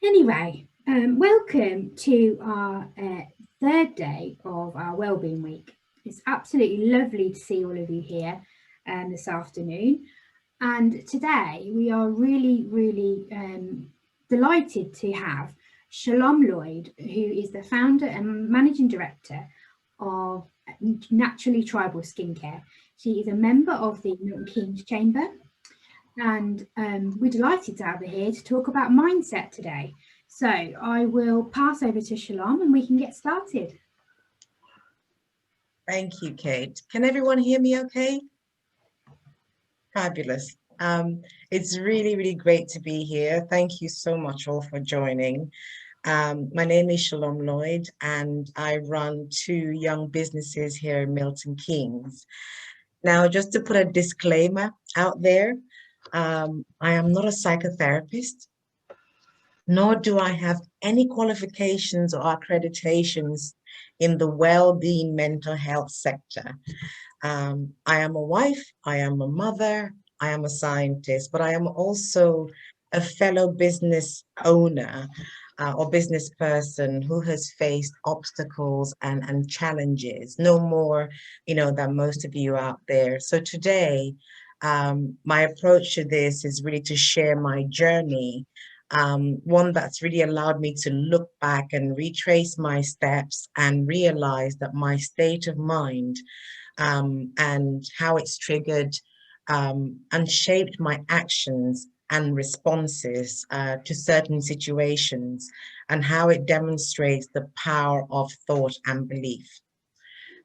Anyway, welcome to our third day of our Wellbeing Week. It's absolutely lovely to see all of you here this afternoon. And today we are really delighted to have Shalom Lloyd, who is the founder and managing director of Naturally Tribal Skincare. She is a member of the Milton Keynes Chamber, and we're delighted to have her here to talk about mindset today. So I will pass over to Shalom and we can get started. Thank you, Kate. Can everyone hear me okay? Fabulous. It's really great to be here. Thank you so much all for joining. My name is Shalom Lloyd, and I run 2 young businesses here in Milton Keynes. Now, just to put a disclaimer out there, I am not a psychotherapist, nor do I have any qualifications or accreditations in the well-being mental health sector. I am a wife, I am a mother, I am a scientist, but I am also a fellow business owner or business person who has faced obstacles and challenges, no more, than most of you out there. So today, my approach to this is really to share my journey, one that's really allowed me to look back and retrace my steps and realize that my state of mind and how it's triggered and shaped my actions and responses to certain situations, and how it demonstrates the power of thought and belief.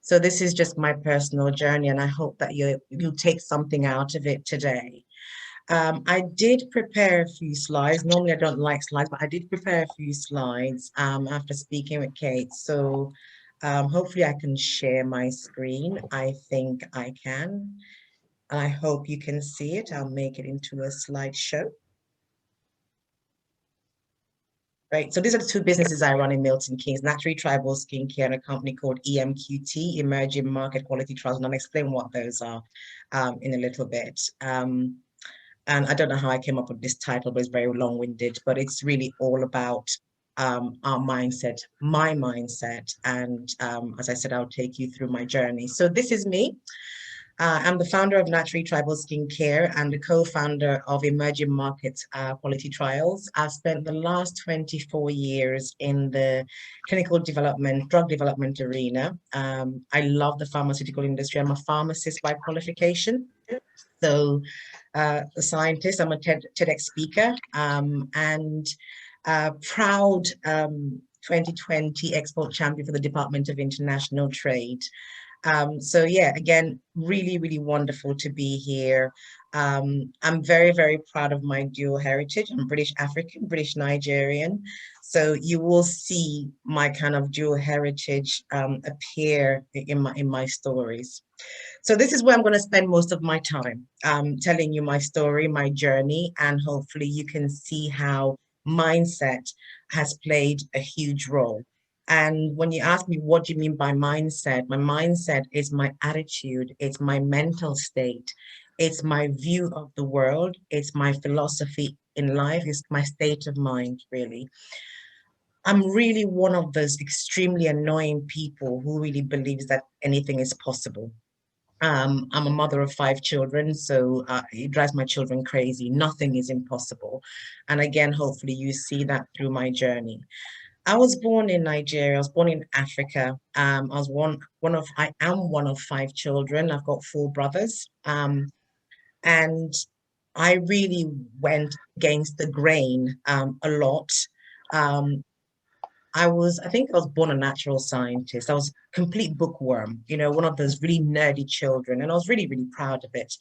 So this is just my personal journey, and I hope that you'll take something out of it today. I did prepare a few slides. Normally I don't like slides, but I did prepare a few slides after speaking with Kate. So hopefully I can share my screen. I think I can. I hope you can see it. I'll make it into a slideshow. Right, so these are the 2 businesses I run in Milton Keynes, Naturally Tribal Skincare and a company called EMQT, Emerging Market Quality Trials, and I'll explain what those are in a little bit. And I don't know how I came up with this title, but it's very long-winded, but it's really all about our mindset, my mindset. And as I said, I'll take you through my journey. So this is me. I'm the founder of Naturally Tribal Skincare and the co-founder of Emerging Markets Quality Trials. I've spent the last 24 years in the clinical development, drug development arena. I love the pharmaceutical industry. I'm a pharmacist by qualification. So a scientist, I'm a TEDx speaker, and proud 2020 export champion for the Department of International Trade. So yeah, again, really wonderful to be here. I'm very proud of my dual heritage. I'm British African, British Nigerian. So you will see my kind of dual heritage appear in my stories. So this is where I'm going to spend most of my time, telling you my story, my journey, and hopefully you can see how mindset has played a huge role. And when you ask me, what do you mean by mindset? My mindset is my attitude. It's my mental state. It's my view of the world. It's my philosophy in life. It's my state of mind, really. I'm really one of those extremely annoying people who really believes that anything is possible. I'm a mother of 5 children, so it drives my children crazy. Nothing is impossible. And again, hopefully you see that through my journey. I was born in Nigeria. I was born in Africa. I am one of 5 children. I've got 4 brothers. And I really went against the grain a lot. I think I was born a natural scientist. I was a complete bookworm, one of those really nerdy children. And I was really proud of it.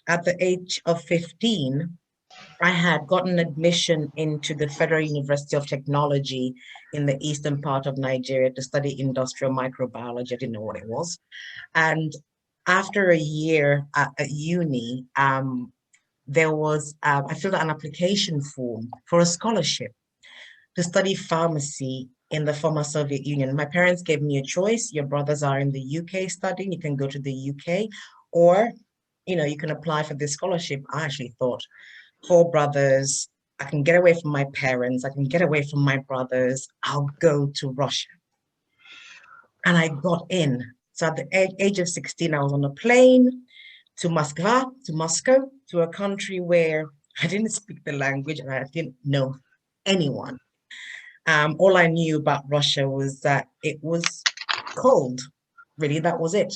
At the age of 15, I had gotten admission into the Federal University of Technology in the eastern part of Nigeria to study industrial microbiology. I didn't know what it was. And after a year at uni, I filled out an application form for a scholarship to study pharmacy in the former Soviet Union. My parents gave me a choice. Your brothers are in the UK studying. You can go to the UK, or, you can apply for this scholarship. I actually thought 4 brothers, I can get away from my parents, I can get away from my brothers, I'll go to Russia. And I got in. So at the age of 16, I was on a plane to Moscow, to a country where I didn't speak the language and I didn't know anyone. All I knew about Russia was that it was cold. Really, that was it.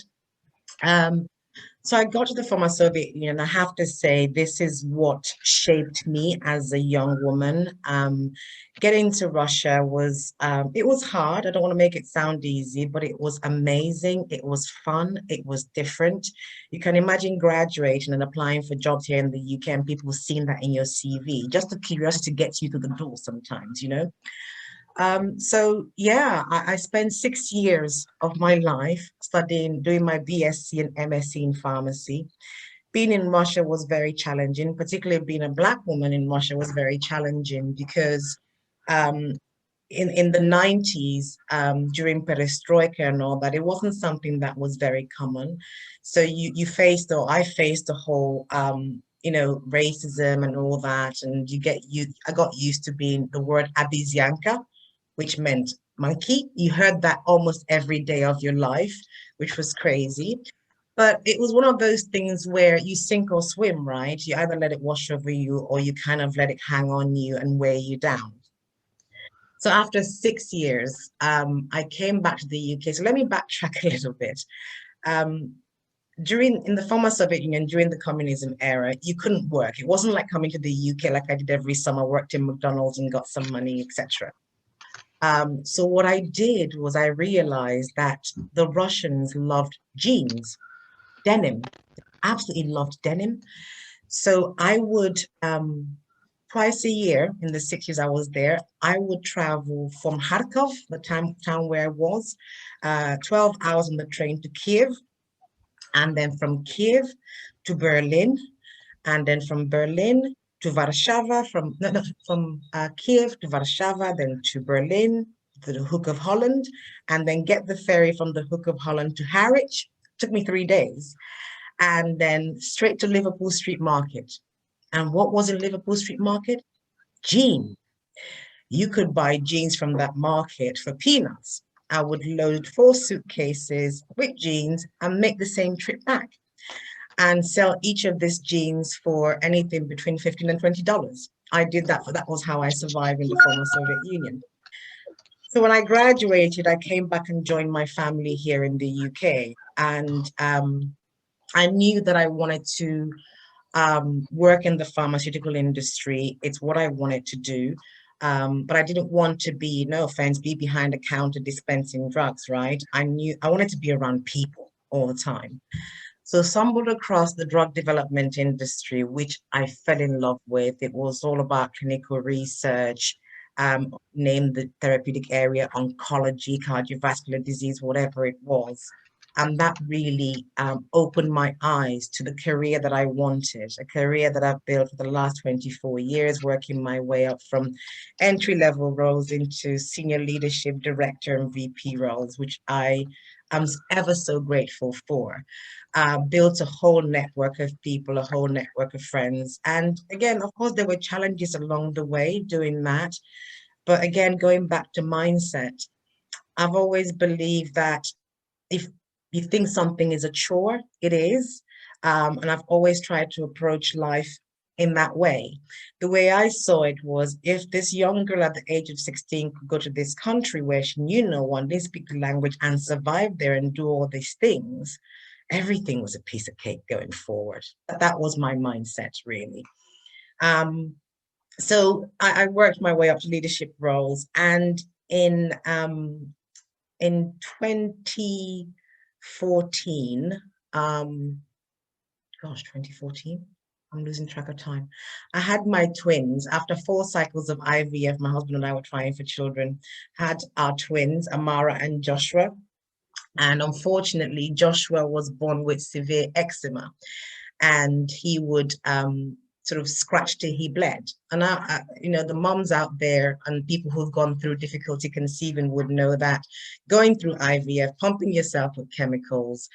So I got to the former Soviet Union. I have to say, this is what shaped me as a young woman. Getting to Russia was, it was hard. I don't want to make it sound easy, but it was amazing. It was fun. It was different. You can imagine graduating and applying for jobs here in the UK and people seeing that in your CV. Just the curiosity gets you to the door sometimes, you know? So yeah, I spent 6 years of my life studying, doing my BSc and MSc in pharmacy. Being in Russia was very challenging, particularly being a Black woman in Russia was very challenging because um, in the 90s, during perestroika and all that, it wasn't something that was very common. So you faced, or I faced the whole you know, racism and all that, and I got used to being the word abizyanka, which meant monkey. You heard that almost every day of your life, which was crazy. But it was one of those things where you sink or swim, right? You either let it wash over you or you kind of let it hang on you and weigh you down. So after 6 years, I came back to the UK. So let me backtrack a little bit. Um, in the former Soviet Union, during the communism era, you couldn't work. It wasn't like coming to the UK like I did every summer, worked in McDonald's and got some money, etc. So what I did was I realized that the Russians loved jeans, denim, absolutely loved denim. So I would, twice a year in the 6 years I was there, I would travel from Kharkov, the town where I was, 12 hours on the train to Kiev, and then from Kiev to Berlin, and then from Berlin to Warsaw, from Kiev to Warsaw, then to Berlin, to the Hook of Holland, and then get the ferry from the Hook of Holland to Harwich. Took me 3 days, and then straight to Liverpool Street Market. And what was in Liverpool Street Market? Jeans. You could buy jeans from that market for peanuts. I would load 4 suitcases with jeans and make the same trip back and sell each of these jeans for anything between $15 and $20. I did that. That was how I survived in the former Soviet Union. So when I graduated, I came back and joined my family here in the UK. And I knew that I wanted to work in the pharmaceutical industry. It's what I wanted to do. But I didn't want to be, no offense, be behind a counter dispensing drugs, right? I knew I wanted to be around people all the time. So stumbled across the drug development industry, which I fell in love with. It was all about clinical research, named the therapeutic area oncology, cardiovascular disease, whatever it was. And that really opened my eyes to the career that I wanted, a career that I've built for the last 24 years, working my way up from entry-level roles into senior leadership, director, and VP roles, which I am ever so grateful for. Built a whole network of people, a whole network of friends. And again, of course, there were challenges along the way doing that. But again, going back to mindset, I've always believed that if you think something is a chore, it is. And I've always tried to approach life in that way. The way I saw it was, if this young girl at the age of 16 could go to this country where she knew no one, didn't speak the language, and survive there and do all these things, everything was a piece of cake going forward. That was my mindset, really. So I worked my way up to leadership roles, and in 2014, 2014, I'm losing track of time. I had my twins after 4 cycles of IVF. My husband and I were trying for children, had our twins, Amara and Joshua. And unfortunately, Joshua was born with severe eczema, and he would sort of scratch till he bled. And you know, the moms out there and people who've gone through difficulty conceiving would know that going through IVF, pumping yourself with chemicals,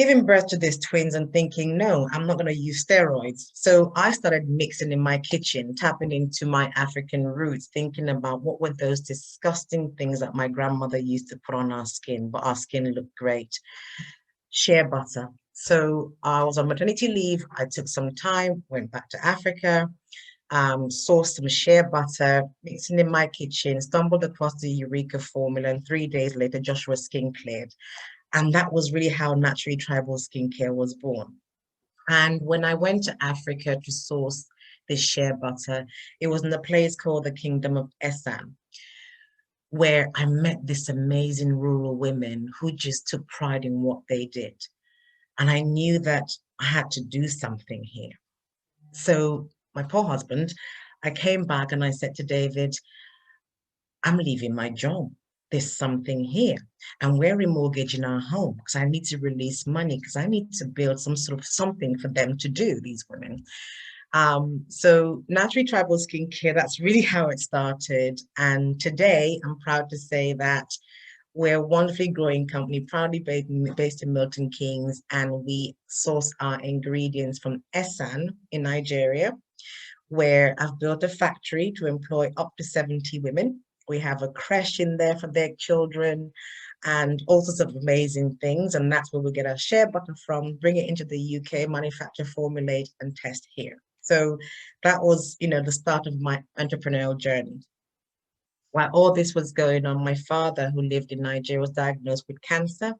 giving birth to these twins and thinking, no, I'm not going to use steroids. So I started mixing in my kitchen, tapping into my African roots, thinking about what were those disgusting things that my grandmother used to put on our skin, but our skin looked great. Shea butter. So I was on maternity leave. I took some time, went back to Africa, sourced some shea butter, mixing in my kitchen, stumbled across the Eureka formula, and 3 days later, Joshua's skin cleared. And that was really how Naturally Tribal Skincare was born. And when I went to Africa to source this shea butter, it was in a place called the Kingdom of Esan, where I met this amazing rural women who just took pride in what they did. And I knew that I had to do something here. So my poor husband, I came back and I said to David, I'm leaving my job. There's something here. And we're remortgaging our home because I need to release money because I need to build some sort of something for them to do, these women. So Naturally Tribal Skincare, that's really how it started. And today I'm proud to say that we're a wonderfully growing company, proudly based in Milton Keynes, and we source our ingredients from Esan in Nigeria, where I've built a factory to employ up to 70 women. We have a creche in there for their children and all sorts of amazing things. And that's where we get our shea butter from, bring it into the UK, manufacture, formulate, and test here. So that was, the start of my entrepreneurial journey. While all this was going on, my father, who lived in Nigeria, was diagnosed with cancer.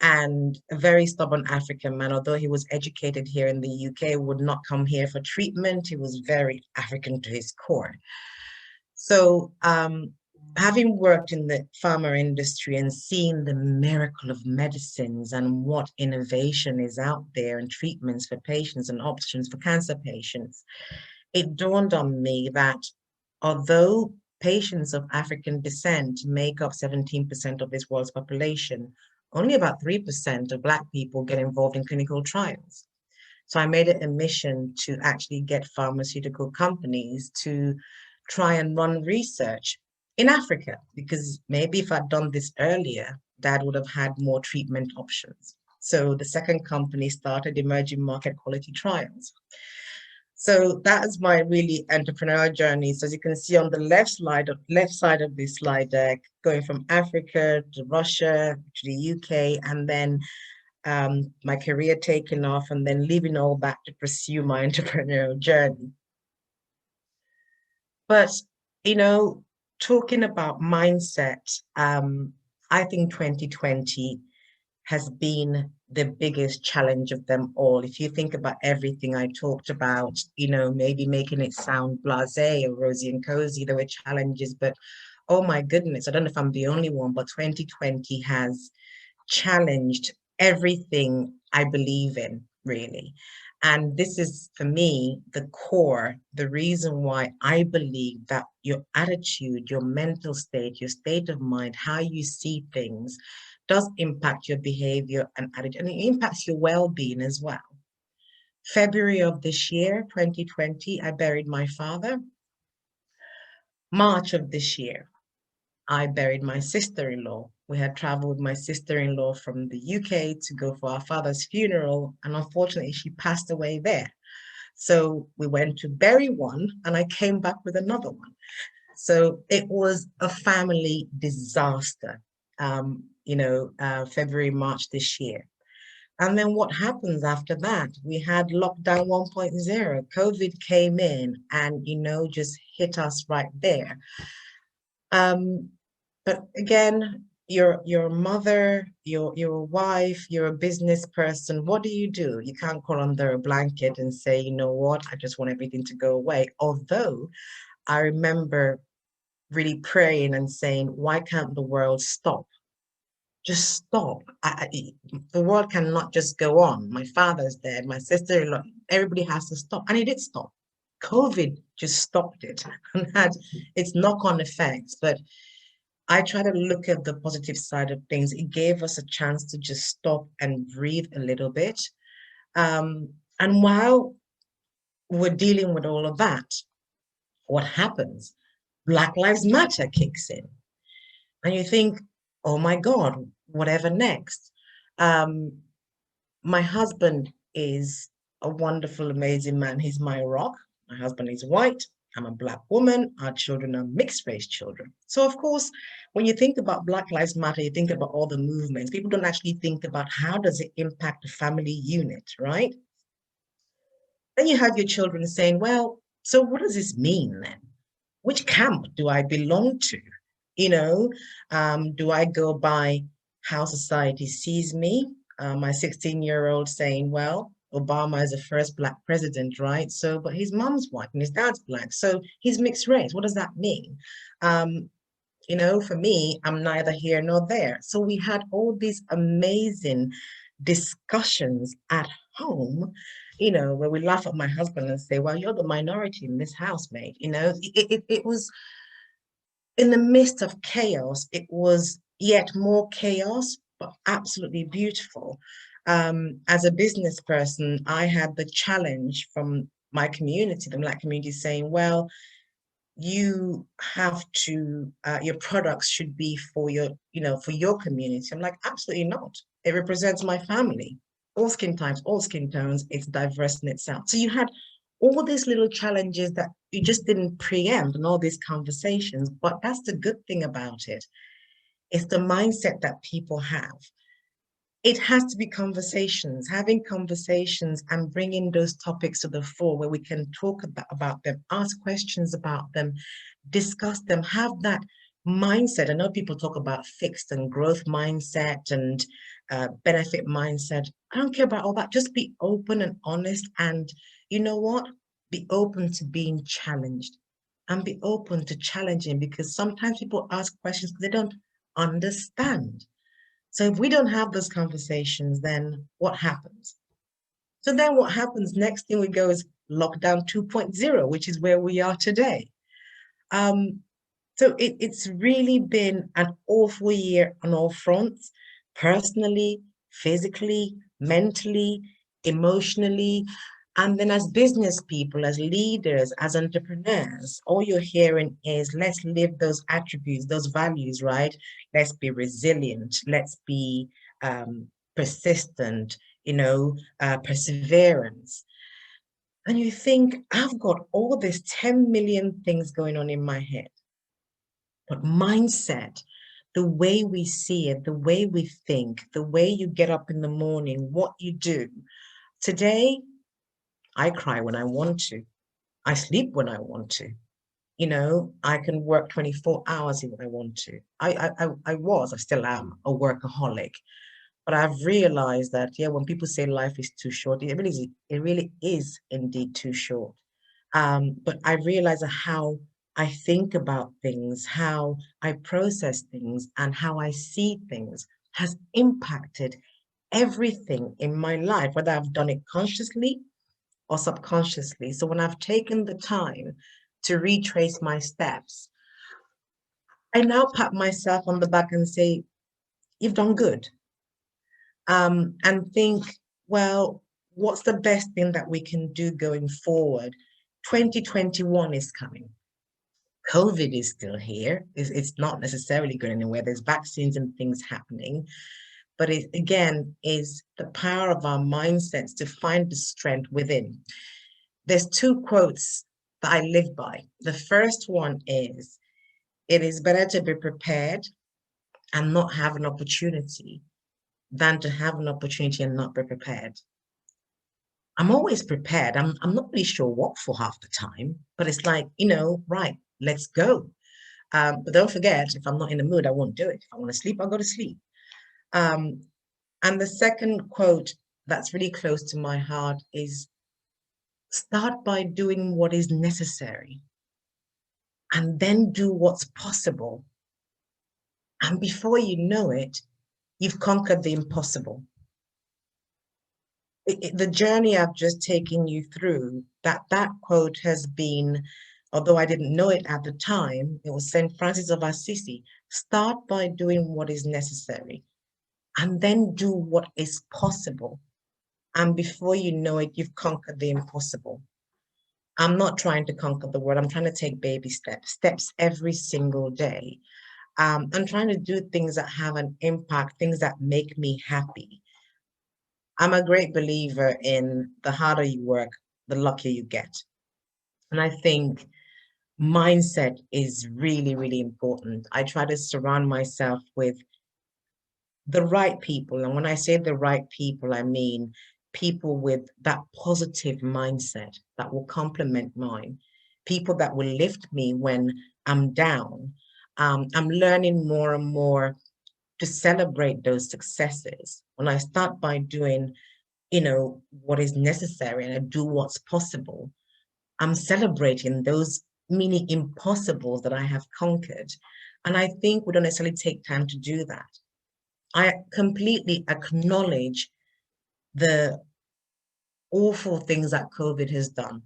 And a very stubborn African man, although he was educated here in the UK, would not come here for treatment. He was very African to his core. So having worked in the pharma industry and seeing the miracle of medicines and what innovation is out there and treatments for patients and options for cancer patients, it dawned on me that although patients of African descent make up 17% of this world's population, only about 3% of Black people get involved in clinical trials. So I made it a mission to actually get pharmaceutical companies to try and run research in Africa, because maybe if I'd done this earlier, Dad would have had more treatment options. So the second company started Emerging Market Quality Trials. So that is my really entrepreneurial journey. So as you can see on the left side of this slide deck, going from Africa to Russia to the UK, and then my career taking off, and then leaving all that to pursue my entrepreneurial journey. But, talking about mindset, I think 2020 has been the biggest challenge of them all. If you think about everything I talked about, maybe making it sound blasé or rosy and cozy, there were challenges, but oh my goodness, I don't know if I'm the only one, but 2020 has challenged everything I believe in, really. And this is, for me, the core, the reason why I believe that your attitude, your mental state, your state of mind, how you see things, does impact your behavior and attitude, and it impacts your well-being as well. February of this year, 2020, I buried my father. March of this year, I buried my sister-in-law. We had traveled with my sister-in-law from the UK to go for our father's funeral, and unfortunately, she passed away there. So we went to bury one, and I came back with another one. So it was a family disaster, February, March this year. And then what happens after that? We had lockdown 1.0. COVID came in and, just hit us right there. But again, you're a mother, you're a wife, you're a business person. What do? You can't crawl under a blanket and say, you know what, I just want everything to go away. Although I remember really praying and saying, why can't the world stop? Just stop. The world cannot just go on. My father's dead, my sister-in-law, everybody has to stop. And it did stop. COVID just stopped it and had its knock-on effects. But I try to look at the positive side of things. It gave us a chance to just stop and breathe a little bit. And while we're dealing with all of that, what happens? Black Lives Matter kicks in. And you think, oh my God, whatever next? My husband is a wonderful, amazing man. He's my rock. My husband is white. I'm a Black woman. Our children are mixed race children. So, of course, when you think about Black Lives Matter, you think about all the movements. People don't actually think about how does it impact the family unit, right? Then you have your children saying, well, so what does this mean then? Which camp do I belong to? You know, do I go by how society sees me? My 16-year-old saying, well, Obama is the first Black president, right? So, but his mom's white and his dad's Black. So he's mixed race. What does that mean? You know, for me, I'm neither here nor there. So we had all these amazing discussions at home, you know, where we laugh at my husband and say, well, you're the minority in this house, mate. You know, it was in the midst of chaos, it was yet more chaos, but absolutely beautiful. As a business person, I had the challenge from my community, the Black community, saying, well, you have to your products should be for your, you know, for your community. I'm like, absolutely not. It represents my family, all skin types, all skin tones. It's diverse in itself. So you had all these little challenges that you just didn't preempt and all these conversations. But that's the good thing about it. It's the mindset that people have. It has to be conversations, having conversations and bringing those topics to the fore where we can talk about them, ask questions about them, discuss them, have that mindset. I know people talk about fixed and growth mindset and benefit mindset. I don't care about all that. Just be open and honest. And you know what? Be open to being challenged and be open to challenging, because sometimes people ask questions because they don't understand. So if we don't have those conversations, then what happens? So then what happens next thing we go is lockdown 2.0, which is where we are today. Um, so it's really been an awful year on all fronts, personally, physically, mentally, emotionally. And then as business people, as leaders, as entrepreneurs, all you're hearing is let's live those attributes, those values, right? Let's be resilient. Let's be persistent, you know, perseverance. And you think, I've got all these 10 million things going on in my head. But mindset, the way we see it, the way we think, the way you get up in the morning, what you do. Today, I cry when I want to. I sleep when I want to. You know, I can work 24 hours if I want to. I still am a workaholic. But I've realized that, yeah, when people say life is too short, it really is indeed too short. But I realize how I think about things, how I process things, and how I see things has impacted everything in my life, whether I've done it consciously or subconsciously. So when I've taken the time to retrace my steps, I now pat myself on the back and say, you've done good. And think, well, what's the best thing that we can do going forward? 2021 is coming. COVID is still here. It's not necessarily going anywhere. There's vaccines and things happening. But it, again, is the power of our mindsets to find the strength within. There's two quotes that I live by. The first one is, it is better to be prepared and not have an opportunity than to have an opportunity and not be prepared. I'm always prepared. I'm not really sure what for half the time, but it's like, you know, right, let's go. But don't forget, if I'm not in the mood, I won't do it. If I want to sleep, I'll go to sleep. And the second quote that's really close to my heart is, start by doing what is necessary and then do what's possible. And before you know it, you've conquered the impossible. The journey I've just taken you through, that quote has been, although I didn't know it at the time, it was St. Francis of Assisi. Start by doing what is necessary and then do what is possible. And before you know it, you've conquered the impossible. I'm not trying to conquer the world. I'm trying to take baby steps every single day. I'm trying to do things that have an impact, things that make me happy. I'm a great believer in the harder you work, the luckier you get. And I think mindset is really, really important. I try to surround myself with the right people. And when I say the right people, I mean people with that positive mindset that will complement mine, people that will lift me when I'm down. I'm learning more and more to celebrate those successes. When I start by doing, what is necessary and I do what's possible, I'm celebrating those mini impossibles that I have conquered. And I think we don't necessarily take time to do that. I completely acknowledge the awful things that COVID has done.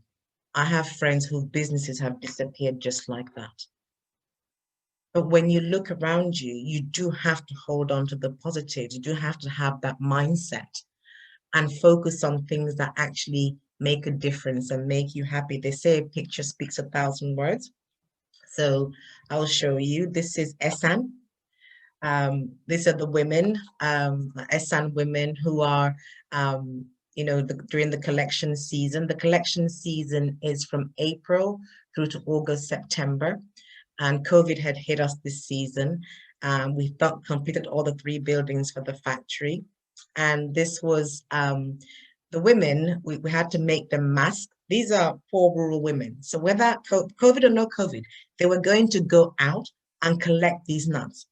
I have friends whose businesses have disappeared just like that. But when you look around you, you do have to hold on to the positives. You do have to have that mindset and focus on things that actually make a difference and make you happy. They say a picture speaks 1,000 words. So I'll show you. This is Esan. These are the women, Esan women who are, during the collection season. The collection season is from April through to August, September. And COVID had hit us this season. We completed all the 3 buildings for the factory. And this was the women, we had to make them masks. These are poor rural women. So whether COVID or no COVID, they were going to go out and collect these nuts.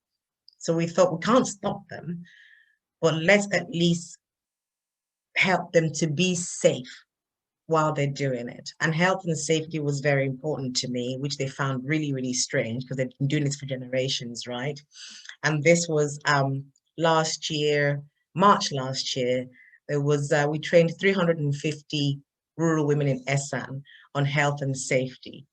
So we thought we can't stop them, but let's at least help them to be safe while they're doing it. And health and safety was very important to me, which they found really, really strange because they've been doing this for generations, right? And this was last year, March last year, there was we trained 350 rural women in Esan on health and safety.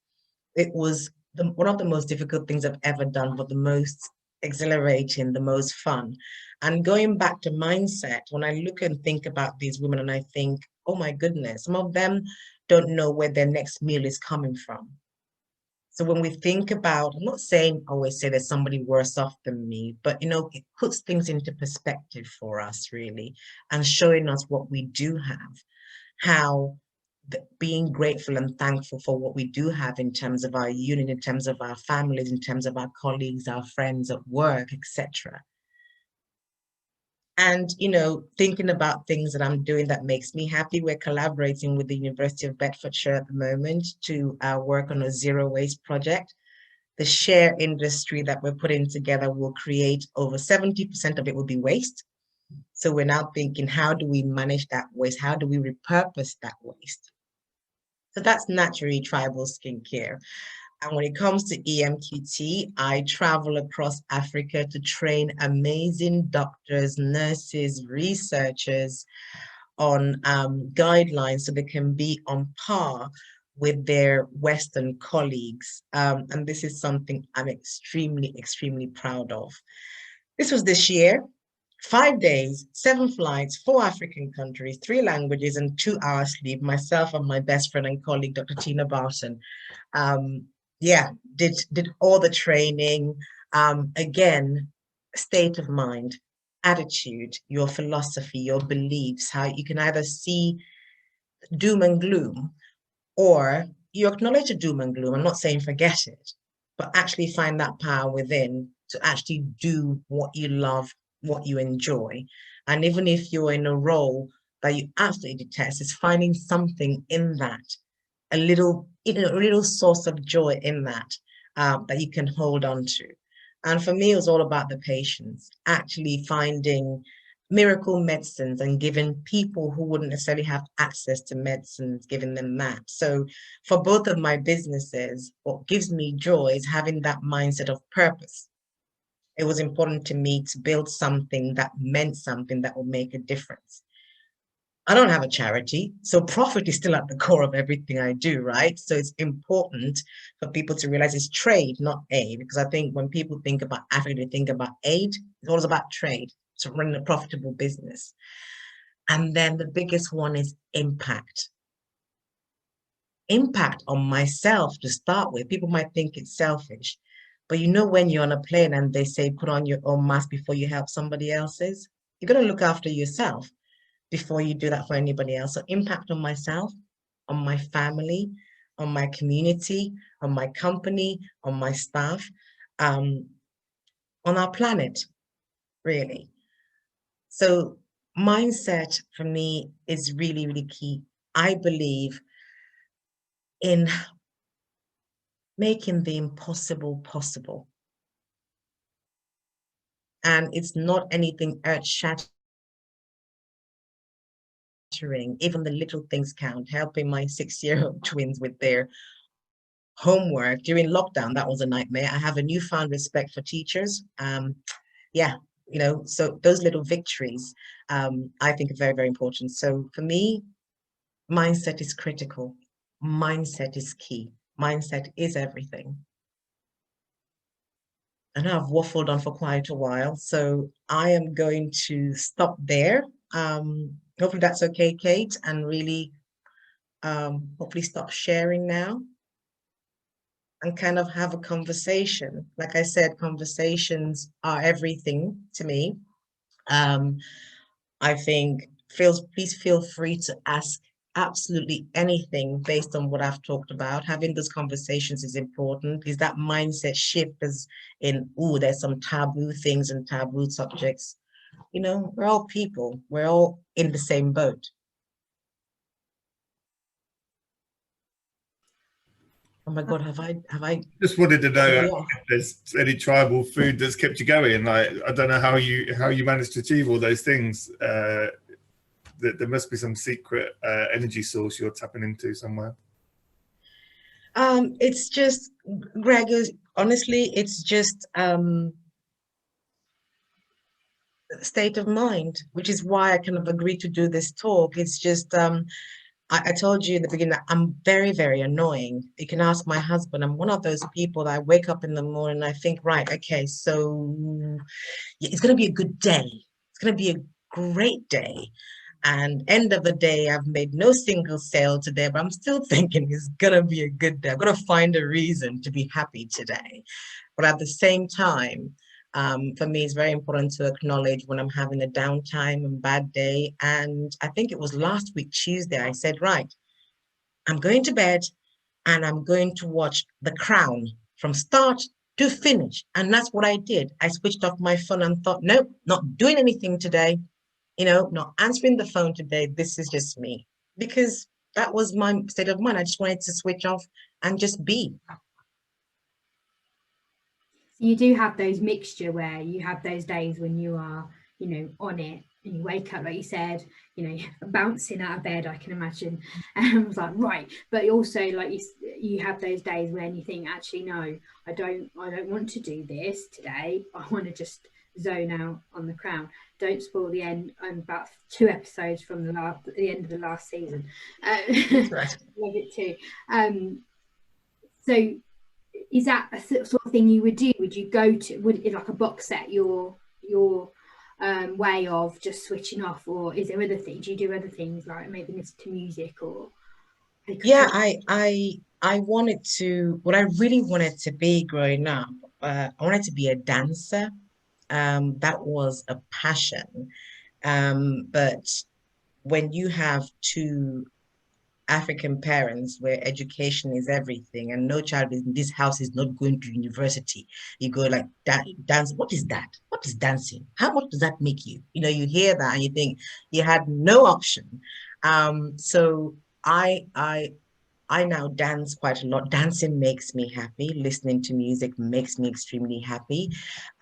It was one of the most difficult things I've ever done, but the most exhilarating, the most fun. And going back to mindset, when I look and think about these women and I think, oh my goodness, some of them don't know where their next meal is coming from. So when we think about, I'm not saying always say there's somebody worse off than me, but it puts things into perspective for us really, and showing us what we do have, how being grateful and thankful for what we do have in terms of our union, in terms of our families, in terms of our colleagues, our friends at work, etc. And, thinking about things that I'm doing that makes me happy. We're collaborating with the University of Bedfordshire at the moment to work on a zero waste project. The share industry that we're putting together will create over 70% of it will be waste. So we're now thinking, how do we manage that waste? How do we repurpose that waste? So that's naturally tribal skincare. And when it comes to EMQT, I travel across Africa to train amazing doctors, nurses, researchers on guidelines so they can be on par with their Western colleagues. And this is something I'm extremely, extremely proud of. This was this year. 5 days, 7 flights, 4 African countries, 3 languages, and 2 hours sleep. Myself and my best friend and colleague, Dr. Tina Barton, did all the training. Again, state of mind, attitude, your philosophy, your beliefs, how you can either see doom and gloom, or you acknowledge the doom and gloom. I'm not saying forget it, but actually find that power within to actually do what you love, what you enjoy. And even if you're in a role that you absolutely detest, it's finding something in that, a little source of joy in that, that you can hold on to. And for me, it was all about the patients, actually finding miracle medicines and giving people who wouldn't necessarily have access to medicines, giving them that. So for both of my businesses, what gives me joy is having that mindset of purpose. It was important to me to build something that meant something that will make a difference. I don't have a charity, so profit is still at the core of everything I do, right? So it's important for people to realize it's trade, not aid, because I think when people think about Africa, they think about aid. It's always about trade, so running a profitable business. And then the biggest one is impact. Impact on myself to start with. People might think it's selfish, but when you're on a plane and they say, put on your own mask before you help somebody else's, you're going to look after yourself. before you do that for anybody else. So impact on myself, on my family, on my community, on my company, on my staff, on our planet, really. So mindset for me is really, really key. I believe in making the impossible possible. And it's not anything earth-shattering. Even the little things count. Helping my 6-year-old twins with their homework during lockdown, that was a nightmare. I have a newfound respect for teachers. Yeah, you know, so those little victories, I think are very, very important. So for me, mindset is critical. Mindset is key. Mindset is everything. I know I've waffled on for quite a while, so I am going to stop there. Hopefully that's okay, Kate, and really hopefully stop sharing now and kind of have a conversation. Like I said, conversations are everything to me. I think please feel free to ask absolutely anything based on what I've talked about. Having those conversations is important. Is that mindset shift as in, oh, there's some taboo things and taboo subjects. You know, we're all people. We're all in the same boat. Oh my God, have I just wanted to know if there's any tribal food that's kept you going. Like, I don't know how you managed to achieve all those things. There must be some secret energy source you're tapping into somewhere. It's just, Greg, honestly, it's just state of mind, which is why I kind of agreed to do this talk. It's just I told you in the beginning that I'm very, very annoying. You can ask my husband. I'm one of those people that I wake up in the morning and I think, right, okay, so it's going to be a good day. It's going to be a great day. And end of the day, I've made no single sale today, but I'm still thinking it's going to be a good day. I'm going to find a reason to be happy today. But at the same time, for me, it's very important to acknowledge when I'm having a downtime and bad day. And I think it was last week, Tuesday, I said, right, I'm going to bed and I'm going to watch The Crown from start to finish. And that's what I did. I switched off my phone and thought, nope, not doing anything today. You know, not answering the phone today. This is just me. Because that was my state of mind. I just wanted to switch off and just be. You do have those mixture where you have those days when you are, you know, on it and you wake up, like you said, you know, bouncing out of bed, I can imagine. And I was like, right. But also, like you have those days when you think, actually, no, I don't want to do this today. I want to just zone out on The Crown. Don't spoil the end. I'm about 2 episodes from the end of the last season. That's right. Love it too. So is that a sort of thing you would do? Would you go to, would it like a box set your way of just switching off, or is there other things? Do you do other things like maybe listen to music or? Yeah, I wanted to, what I really wanted to be growing up, I wanted to be a dancer. That was a passion. But when you have 2 African parents where education is everything and no child in this house is not going to university, you go like, dance, what is that? What is dancing? How much does that make you? You know, you hear that and you think you had no option. So I now dance quite a lot. Dancing makes me happy. Listening to music makes me extremely happy.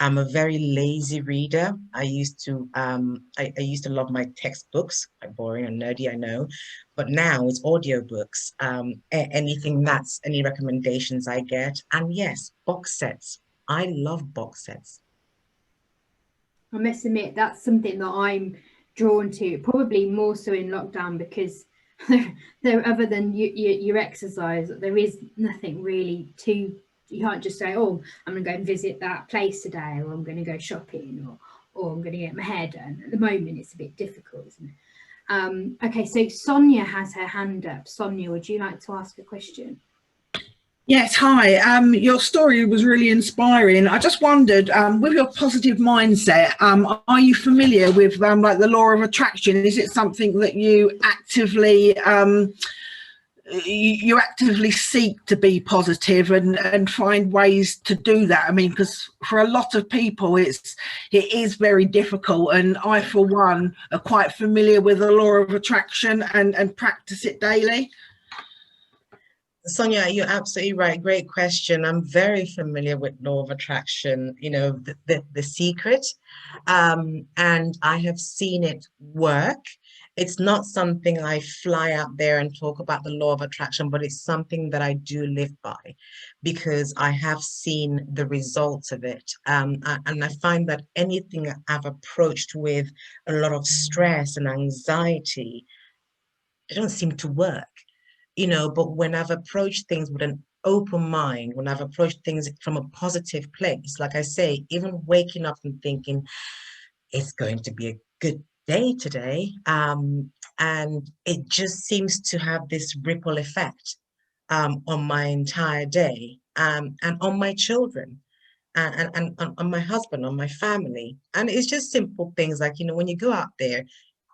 I'm a very lazy reader. I used to love my textbooks. Quite boring and nerdy, I know, but now it's audiobooks. Any recommendations I get, and yes, box sets. I love box sets. I must admit that's something that I'm drawn to, probably more so in lockdown, because there other than your exercise, there is nothing really to, you can't just say, oh, I'm gonna go and visit that place today, or I'm gonna go shopping, or I'm gonna get my hair done. At the moment it's a bit difficult, isn't it? Okay, so Sonia has her hand up. Sonia, would you like to ask a question? Yes, hi. Your story was really inspiring. I just wondered, with your positive mindset, are you familiar with like the law of attraction? Is it something that you actively seek to be positive and find ways to do that? I mean, because for a lot of people, it is very difficult, and I, for one, are quite familiar with the law of attraction and practice it daily. Sonia, you're absolutely right. Great question. I'm very familiar with law of attraction, you know, the secret, and I have seen it work. It's not something I fly out there and talk about the law of attraction, but it's something that I do live by because I have seen the results of it. And I find that anything I've approached with a lot of stress and anxiety, it doesn't seem to work. You know, but when I've approached things with an open mind, when I've approached things from a positive place, like I say, even waking up and thinking it's going to be a good day today, and it just seems to have this ripple effect on my entire day, and on my children. And on my husband, on my family. And it's just simple things like, you know, when you go out there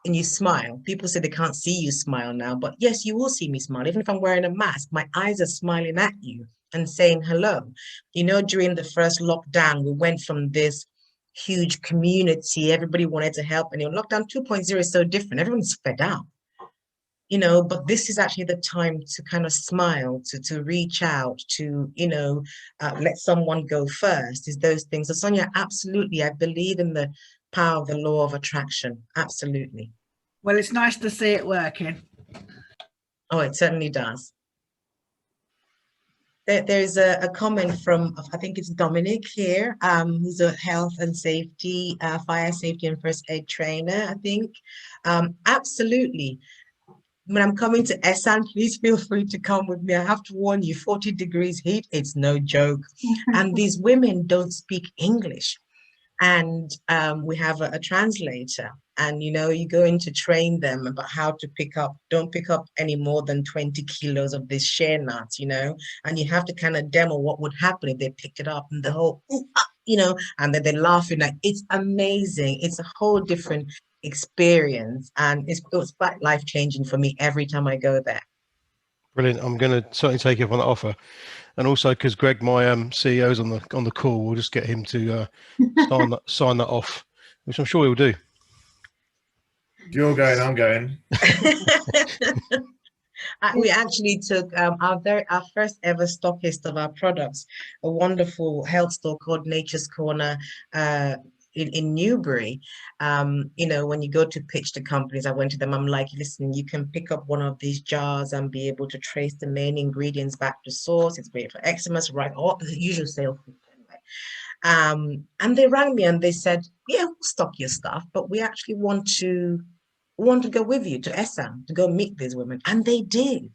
and you smile, people say they can't see you smile now, but yes, you will see me smile. Even if I'm wearing a mask, my eyes are smiling at you and saying hello. You know, during the first lockdown, we went from this huge community, everybody wanted to help, and lockdown 2.0 is so different. Everyone's fed up. You know, but this is actually the time to kind of smile, to reach out, to, you know, let someone go first, is those things. So Sonia, absolutely, I believe in the power of the law of attraction. Absolutely. Well, it's nice to see it working. Oh, it certainly does. There's a comment from, I think it's Dominic here, who's a health and safety, fire safety and first aid trainer, I think. Absolutely. When I'm coming to Esan, please feel free to come with me. I have to warn you, 40 degrees heat, it's no joke. And these women don't speak English. And we have a translator. And, you know, you go in to train them about how to don't pick up any more than 20 kilos of this shea nut, you know, and you have to kind of demo what would happen if they picked it up and the whole, you know, and then they're laughing. Like, it's amazing. It's a whole different experience, and it was quite life-changing for me every time I go there. Brilliant. I'm going to certainly take you up on that offer, and also because Greg, my CEO's on the call, we'll just get him to sign that off, which I'm sure he'll do. You're going, I'm going. We actually took our first ever stockist of our products, a wonderful health store called Nature's Corner, in Newbury. You know, when you go to pitch to companies, I went to them, I'm like, listen, you can pick up one of these jars and be able to trace the main ingredients back to source. It's great for eczema, right? All the usual sales. Anyway. And they rang me and they said, yeah, we'll stock your stuff, but we actually want to go with you to Esan to go meet these women. And they did.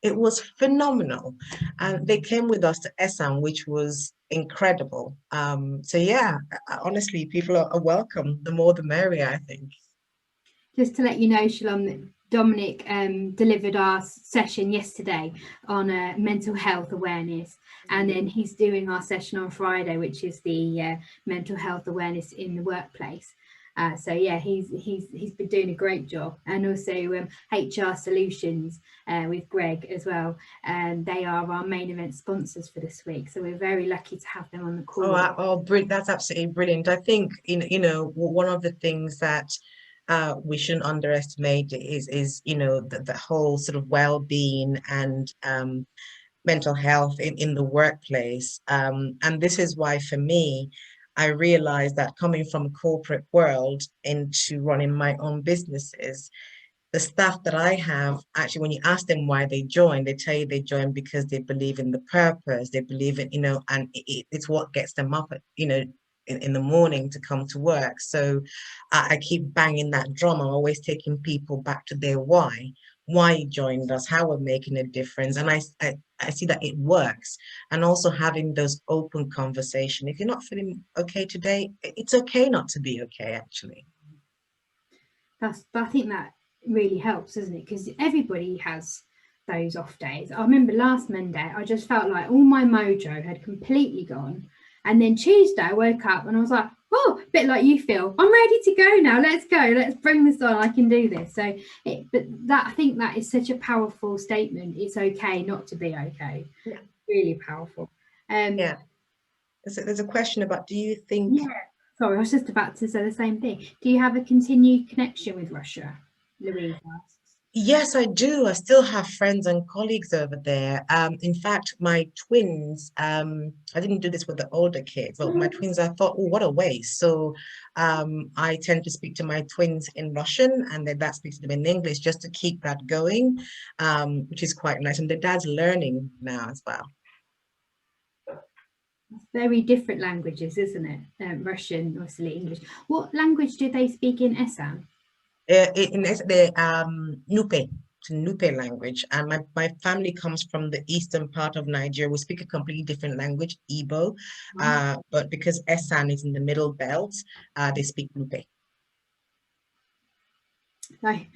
It was phenomenal. And they came with us to Esan, which was incredible. So yeah, honestly, people are welcome. The more the merrier, I think. Just to let you know, Shalom, that Dominic delivered our session yesterday on mental health awareness, and then he's doing our session on Friday, which is the mental health awareness in the workplace. So yeah, he's been doing a great job. And also HR Solutions with Greg as well, and they are our main event sponsors for this week, so we're very lucky to have them on the call. That's absolutely brilliant. I think you know, one of the things that we shouldn't underestimate is you know, the whole sort of well-being and mental health in the workplace, and this is why for me, I realized that coming from a corporate world into running my own businesses, the staff that I have, actually, when you ask them why they join, they tell you they join because they believe in the purpose, they believe in, you know, and it's what gets them up, you know, in the morning to come to work. So I keep banging that drum. I'm always taking people back to their why you joined us, how we're making a difference. And I see that it works. And also having those open conversation. If you're not feeling okay today, it's okay not to be okay, actually. I think that really helps, doesn't it? Because everybody has those off days. I remember last Monday, I just felt like all my mojo had completely gone. And then Tuesday, I woke up and I was like, oh, a bit like you feel, I'm ready to go now. Let's go. Let's bring this on. I can do this. So, but that, I think that is such a powerful statement. It's okay not to be okay. Yeah. Really powerful. Yeah. There's a question about, do you think... Yeah. Sorry, I was just about to say the same thing. Do you have a continued connection with Russia? Louise asks. Yes, I do. I still have friends and colleagues over there. In fact, my twins, I didn't do this with the older kids, but my twins, I thought, oh, what a waste. So I tend to speak to my twins in Russian, and then that speaks to them in English just to keep that going, which is quite nice. And the dad's learning now as well. Very different languages, isn't it? Russian, obviously English. What language do they speak in Assam? In the Nupe, it's a Nupe language, and my family comes from the eastern part of Nigeria. We speak a completely different language, Igbo, but because Esan is in the middle belt, they speak Nupe. Like,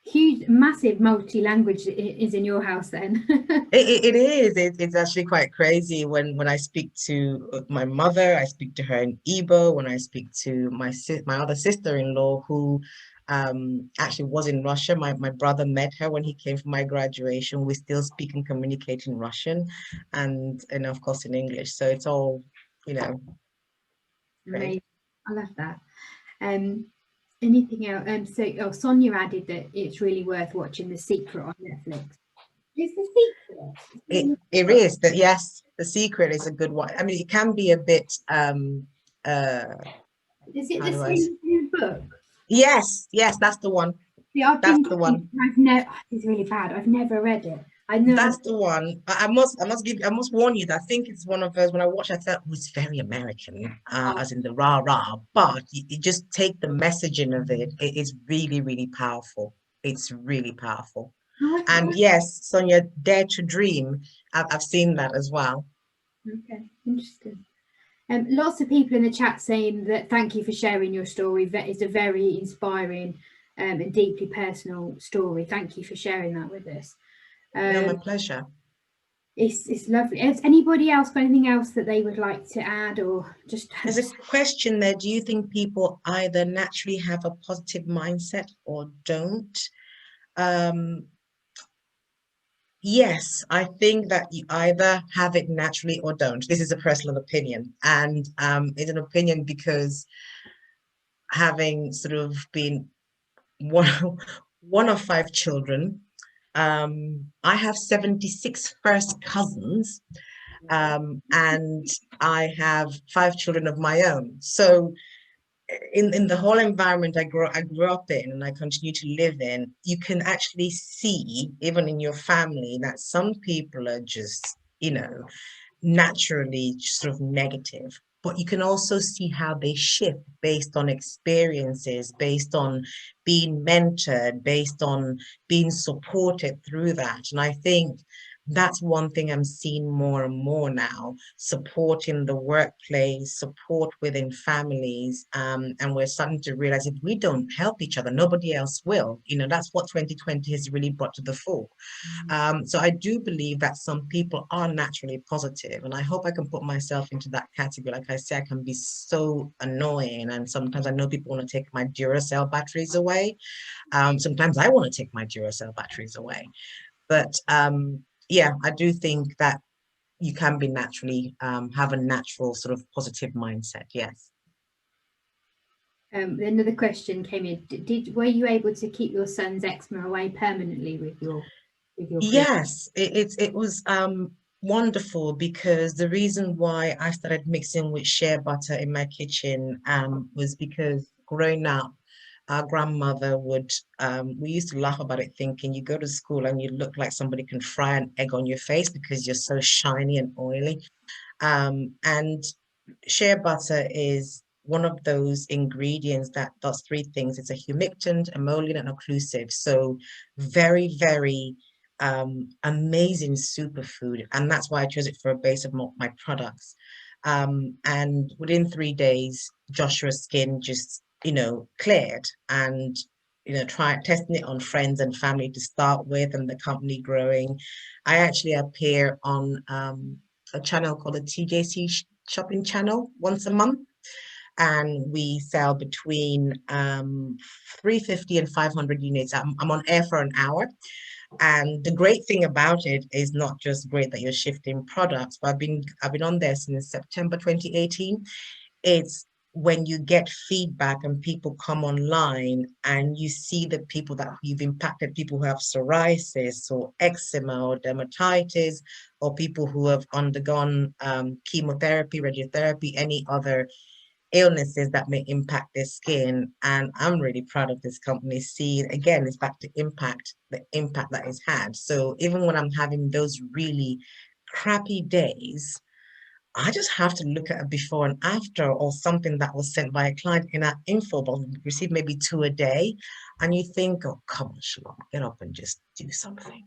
huge, massive multi-language is in your house then. It is. It's actually quite crazy when I speak to my mother. I speak to her in Igbo. When I speak to my other sister-in-law, who actually was in Russia. My brother met her when he came for my graduation. We still speak and communicate in Russian, and of course in English. So it's all, great. Amazing. I love that. Anything else? So Sonia added that it's really worth watching The Secret on Netflix. Is The Secret? It is that, yes, The Secret is a good one. I mean, it can be a bit is it the same book? Yes, that's the one. Yeah, that's the one. It's really bad. I've never read it. I know that's the one. I must warn you that I think it's one of those, when I watched, I thought, oh, it's very American, as in the rah-rah, but you just take the messaging of it. It is really, really powerful. It's really powerful. And yes, Sonia, Dare to Dream, I've seen that as well. Okay, interesting. Lots of people in the chat saying that thank you for sharing your story. That is a very inspiring and deeply personal story. Thank you for sharing that with us. No, my pleasure. It's lovely. Has anybody else got anything else that they would like to add, or just... There's a question there. Do you think people either naturally have a positive mindset or don't? Yes, I think that you either have it naturally or don't. This is a personal opinion, and it's an opinion because having sort of been one of 5 children, I have 76 first cousins, and I have 5 children of my own. So in the whole environment I grew up in and I continue to live in, you can actually see, even in your family, that some people are just, naturally sort of negative. But you can also see how they shift based on experiences, based on being mentored, based on being supported through that. And I think that's one thing I'm seeing more and more now, support in the workplace, support within families. And we're starting to realize if we don't help each other, nobody else will. That's what 2020 has really brought to the fore. So I do believe that some people are naturally positive, and I hope I can put myself into that category. Like I say, I can be so annoying, and sometimes I know people want to take my Duracell batteries away. Sometimes I want to take my Duracell batteries away. But yeah, I do think that you can be naturally, have a natural sort of positive mindset, yes. Another question came in. Were you able to keep your son's eczema away permanently with your Yes, it was wonderful, because the reason why I started mixing with shea butter in my kitchen was because growing up, our grandmother would, we used to laugh about it, thinking you go to school and you look like somebody can fry an egg on your face because you're so shiny and oily. And shea butter is one of those ingredients that does 3 things. It's a humectant, emollient, and occlusive. So very, very amazing superfood. And that's why I chose it for a base of my products. And within 3 days, Joshua's skin just, cleared. And try testing it on friends and family to start with, and the company growing. I actually appear on a channel called the TJC Shopping Channel once a month, and we sell between 350 and 500 units. I'm on air for an hour. And the great thing about it is not just great that you're shifting products, but I've been on there since September 2018. It's when you get feedback and people come online and you see the people that you've impacted, people who have psoriasis or eczema or dermatitis, or people who have undergone chemotherapy, radiotherapy, any other illnesses that may impact their skin. And I'm really proud of this company. See, again, it's back to the impact that it's had. So even when I'm having those really crappy days, I just have to look at a before and after, or something that was sent by a client in our info box. We receive maybe 2 a day, and you think, oh, come on, Shalom, get up and just do something,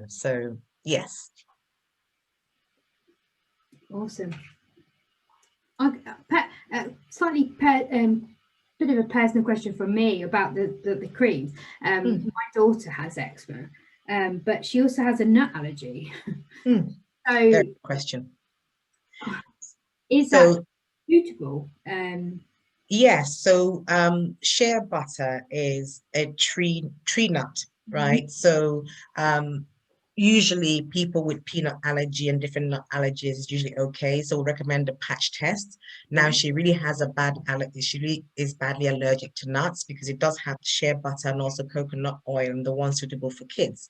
so yes. Awesome. Slightly bit of a personal question from me about the creams. My daughter has eczema, but she also has a nut allergy. So Very good question. Is that suitable? Yes. So shea butter is a tree nut, right? So usually people with peanut allergy and different nut allergies is usually okay. So we'll recommend a patch test. Now she really has a bad allergy. She really is badly allergic to nuts, because it does have shea butter and also coconut oil, and the one suitable for kids.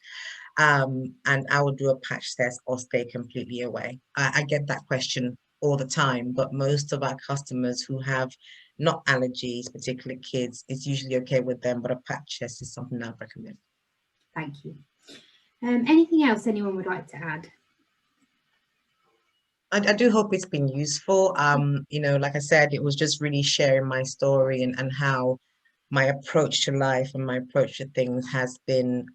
And I will do a patch test or stay completely away. I get that question all the time, but most of our customers who have nut allergies, particularly kids, it's usually okay with them, but a patch test is something I recommend. Thank you. Anything else anyone would like to add? I do hope it's been useful. Like I said, it was just really sharing my story and how my approach to life and my approach to things has been,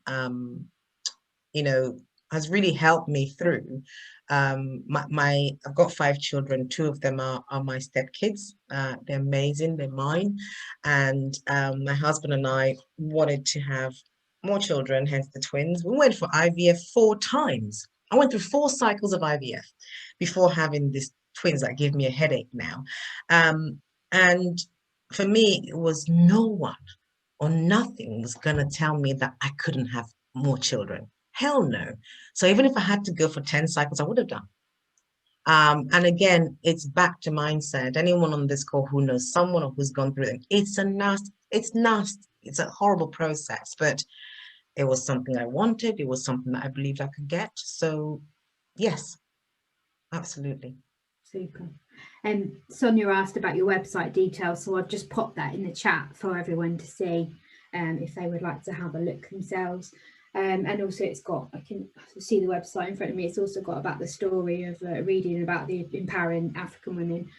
has really helped me through. I've got 5 children. 2 of them are my stepkids. They're amazing. They're mine. And my husband and I wanted to have more children, hence the twins. We went for IVF 4 times. I went through 4 cycles of IVF before having these twins that give me a headache now. And for me, it was no one or nothing was going to tell me that I couldn't have more children. Hell no. So even if I had to go for 10 cycles, I would have done. And again, it's back to mindset. Anyone on this call who knows someone or who's gone through it, it's nasty. It's a horrible process, but it was something I wanted. It was something that I believed I could get. So yes, absolutely. Super. And Sonia asked about your website details, so I've just popped that in the chat for everyone to see if they would like to have a look themselves. And also it's got, I can see the website in front of me, it's also got about the story of reading about the empowering African women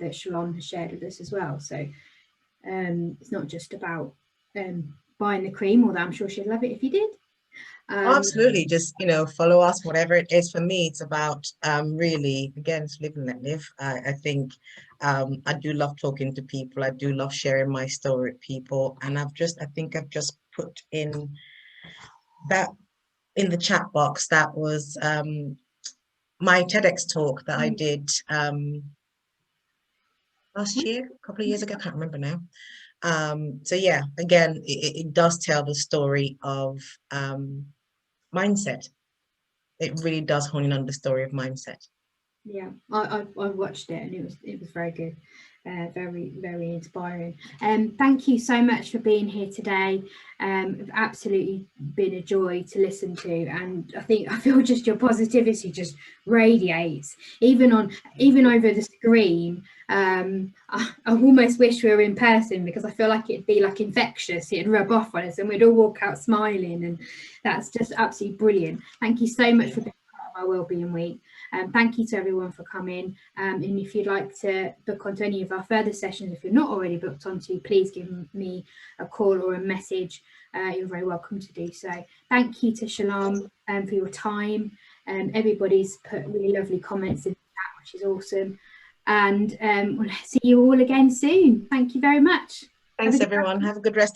that Shalom has shared with us as well. So it's not just about buying the cream, although I'm sure she'd love it if you did. Absolutely. Just, follow us, whatever it is. For me, it's about really, again, it's live and let live. I think I do love talking to people. I do love sharing my story with people. And I think I've just put in that in the chat box. That was my TEDx talk that I did last year, a couple of years ago, I can't remember now. So yeah, again, it does tell the story of mindset. It really does hone in on the story of mindset. Yeah, I watched it and it was very good, very, very inspiring. Thank you so much for being here today. It's absolutely been a joy to listen to, and I feel just your positivity just radiates even over the screen. I almost wish we were in person, because I feel like it'd be like infectious. It'd rub off on us and we'd all walk out smiling, and that's just absolutely brilliant. Thank you so much for being part of our Wellbeing Week. Thank you to everyone for coming, and if you'd like to book onto any of our further sessions, if you're not already booked onto, please give me a call or a message. You're very welcome to do so. Thank you to Shalom for your time. Everybody's put really lovely comments in the chat, which is awesome, and we'll see you all again soon. Thank you very much. Thanks everyone. Have a good rest of